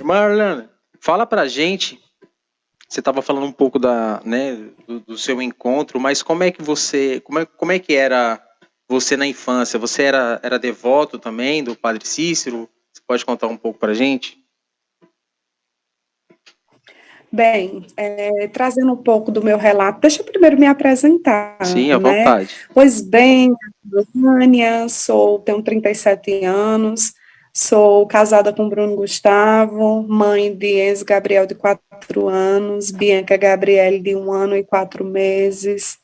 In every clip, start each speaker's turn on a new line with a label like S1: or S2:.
S1: Marlana, fala pra gente, você estava falando um pouco do seu encontro, mas como é que como é que era você na infância? Você era devoto também do Padre Cícero? Você pode contar um pouco pra gente?
S2: Bem, trazendo um pouco do meu relato, deixa eu primeiro me apresentar,
S1: Sim, à
S2: né?
S1: vontade.
S2: Pois bem, Rosânia, tenho 37 anos, sou casada com Bruno Gustavo, mãe de Enzo Gabriel, de 4 anos, Bianca Gabriele, de 1 ano e 4 meses.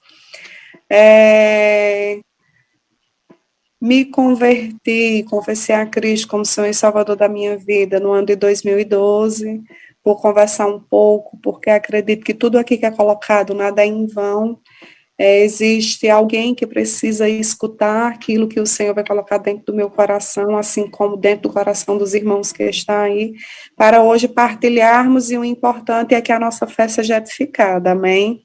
S2: Me converti, confessei a Cristo como Senhor e Salvador da minha vida no ano de 2012, por conversar um pouco, porque acredito que tudo aqui que é colocado nada é em vão. Existe alguém que precisa escutar aquilo que o Senhor vai colocar dentro do meu coração, assim como dentro do coração dos irmãos que estão aí, para hoje partilharmos, e o importante é que a nossa fé seja edificada, amém?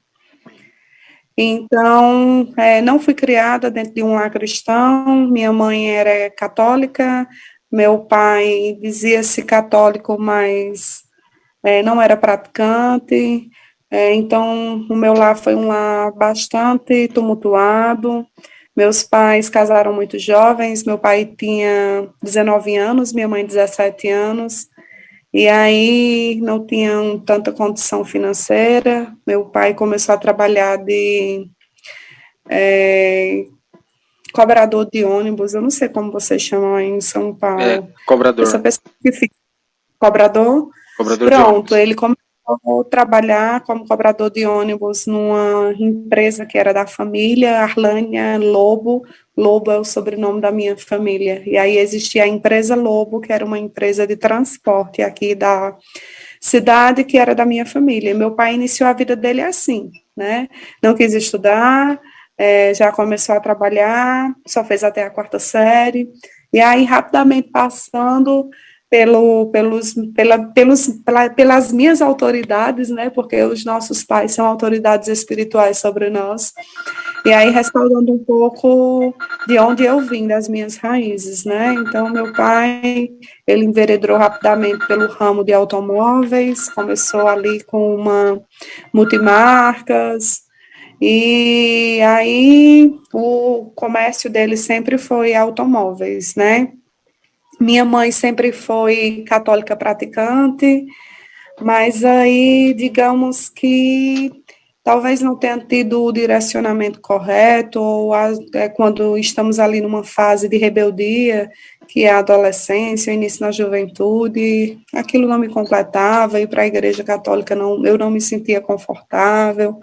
S2: Então, não fui criada dentro de um lar cristão, minha mãe era católica, meu pai dizia-se católico, mas não era praticante. Então, o meu lar foi um lar bastante tumultuado. Meus pais casaram muito jovens, meu pai tinha 19 anos, minha mãe 17 anos, e aí não tinham tanta condição financeira. Meu pai começou a trabalhar de cobrador de ônibus, eu não sei como vocês chamam aí em São Paulo. Essa
S1: Cobrador.
S2: pessoa que fica cobrador.
S1: Cobrador de
S2: Pronto,
S1: ônibus.
S2: ele começou a trabalhar como cobrador de ônibus numa empresa que era da família, Arlânia Lobo. Lobo é o sobrenome da minha família. E aí existia a empresa Lobo, que era uma empresa de transporte aqui da cidade, que era da minha família. Meu pai iniciou a vida dele assim, né? Não quis estudar, já começou a trabalhar, só fez até a quarta série. E aí, rapidamente passando pelas minhas autoridades, né, porque os nossos pais são autoridades espirituais sobre nós, e aí respaldando um pouco de onde eu vim, das minhas raízes, né, então meu pai, ele enveredou rapidamente pelo ramo de automóveis, começou ali com uma multimarcas, e aí o comércio dele sempre foi automóveis, né. Minha mãe sempre foi católica praticante, mas aí, digamos que talvez não tenha tido o direcionamento correto, ou quando estamos ali numa fase de rebeldia, que é a adolescência, o início na juventude, aquilo não me completava, ir para a igreja católica eu não me sentia confortável,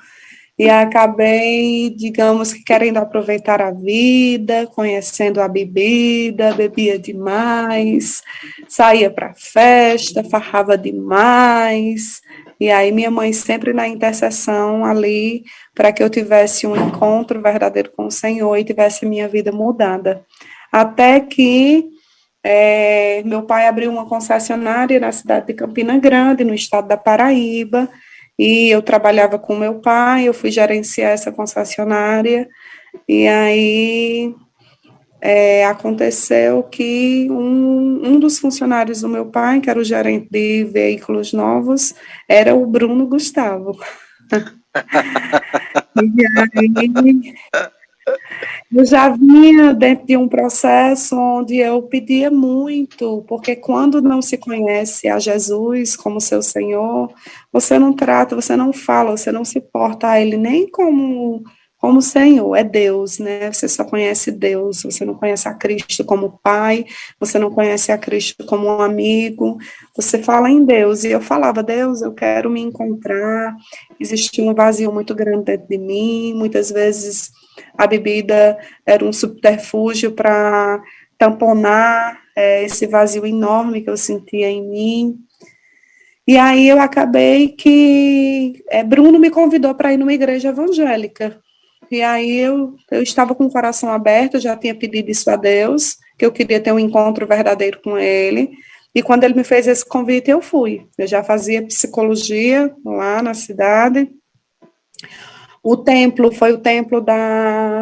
S2: e acabei, digamos que querendo aproveitar a vida, conhecendo a bebida, bebia demais, saía para festa, farrava demais. E aí minha mãe sempre na intercessão ali para que eu tivesse um encontro verdadeiro com o Senhor e tivesse minha vida mudada. Até que meu pai abriu uma concessionária na cidade de Campina Grande, no estado da Paraíba, e eu trabalhava com meu pai, eu fui gerenciar essa concessionária, e aí aconteceu que um dos funcionários do meu pai, que era o gerente de veículos novos, era o Bruno Gustavo. E aí eu já vinha dentro de um processo onde eu pedia muito, porque quando não se conhece a Jesus como seu Senhor, você não trata, você não fala, você não se porta a Ele nem como Senhor, é Deus, né? Você só conhece Deus, você não conhece a Cristo como Pai, você não conhece a Cristo como um amigo, você fala em Deus, e eu falava, Deus, eu quero me encontrar, existia um vazio muito grande dentro de mim, muitas vezes a bebida era um subterfúgio para tamponar esse vazio enorme que eu sentia em mim. E aí eu acabei que Bruno me convidou para ir numa igreja evangélica. E aí eu estava com o coração aberto, já tinha pedido isso a Deus, que eu queria ter um encontro verdadeiro com Ele. E quando ele me fez esse convite, eu fui. Eu já fazia psicologia lá na cidade. O templo foi o templo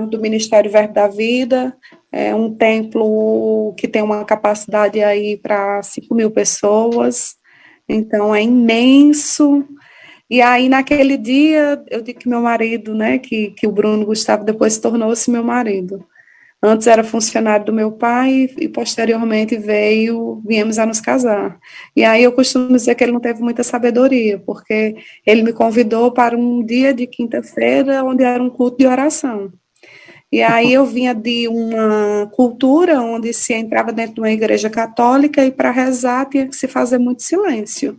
S2: do Ministério Verbo da Vida, é um templo que tem uma capacidade aí para 5.000 pessoas, Então, é imenso. E aí, naquele dia, eu digo que meu marido, né, que o Bruno Gustavo depois tornou-se meu marido. Antes era funcionário do meu pai e posteriormente viemos a nos casar. E aí eu costumo dizer que ele não teve muita sabedoria, porque ele me convidou para um dia de quinta-feira, onde era um culto de oração. E aí eu vinha de uma cultura onde se entrava dentro de uma igreja católica e para rezar tinha que se fazer muito silêncio.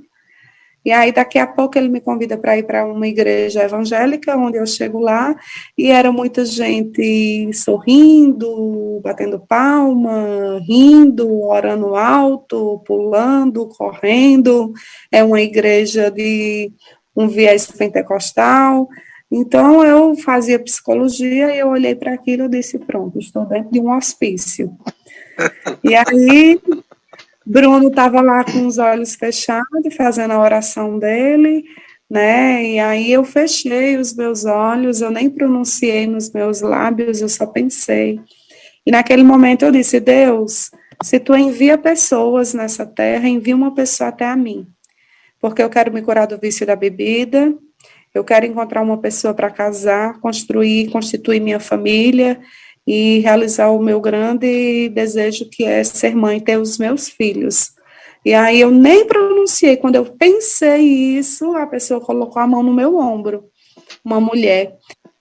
S2: E aí, daqui a pouco, ele me convida para ir para uma igreja evangélica, onde eu chego lá, e era muita gente sorrindo, batendo palma, rindo, orando alto, pulando, correndo. É uma igreja de um viés pentecostal. Então, eu fazia psicologia e eu olhei para aquilo e disse: pronto, estou dentro de um hospício. E aí, Bruno estava lá com os olhos fechados, fazendo a oração dele, né? E aí eu fechei os meus olhos, eu nem pronunciei nos meus lábios, eu só pensei. E naquele momento eu disse: Deus, se tu envia pessoas nessa terra, envia uma pessoa até a mim, porque eu quero me curar do vício da bebida, eu quero encontrar uma pessoa para casar, constituir minha família e realizar o meu grande desejo, que é ser mãe, ter os meus filhos. E aí eu nem pronunciei, quando eu pensei isso, a pessoa colocou a mão no meu ombro, uma mulher.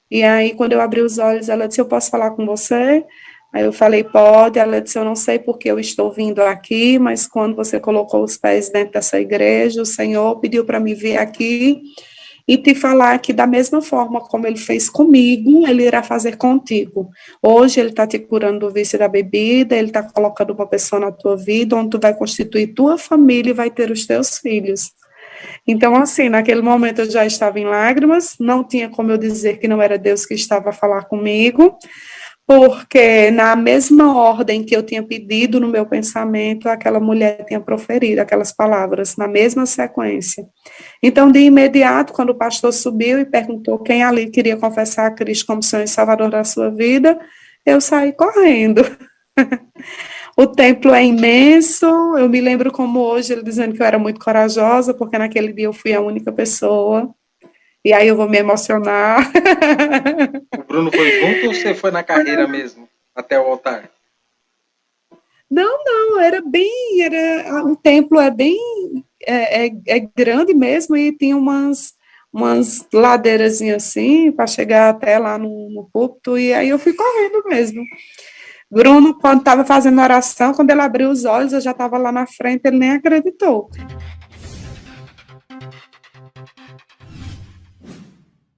S2: E aí, quando eu abri os olhos, ela disse: eu posso falar com você? Aí eu falei: pode. Ela disse: eu não sei porque eu estou vindo aqui, mas quando você colocou os pés dentro dessa igreja, o Senhor pediu para me vir aqui e te falar que da mesma forma como ele fez comigo, ele irá fazer contigo. Hoje ele está te curando do vício da bebida, ele está colocando uma pessoa na tua vida, onde tu vai constituir tua família e vai ter os teus filhos. Então, assim, naquele momento eu já estava em lágrimas, não tinha como eu dizer que não era Deus que estava a falar comigo, porque na mesma ordem que eu tinha pedido no meu pensamento, aquela mulher tinha proferido aquelas palavras, na mesma sequência. Então, de imediato, quando o pastor subiu e perguntou quem ali queria confessar a Cristo como Senhor e Salvador da sua vida, eu saí correndo. O templo é imenso, eu me lembro como hoje ele dizendo que eu era muito corajosa, porque naquele dia eu fui a única pessoa, e aí eu vou me emocionar.
S1: O Bruno foi junto ou você foi na carreira mesmo, até o altar?
S2: Não, o templo é bem, é grande mesmo, e tinha umas ladeiras assim, para chegar até lá no púlpito, e aí eu fui correndo mesmo. Bruno, quando estava fazendo oração, quando ele abriu os olhos, eu já estava lá na frente, ele nem acreditou.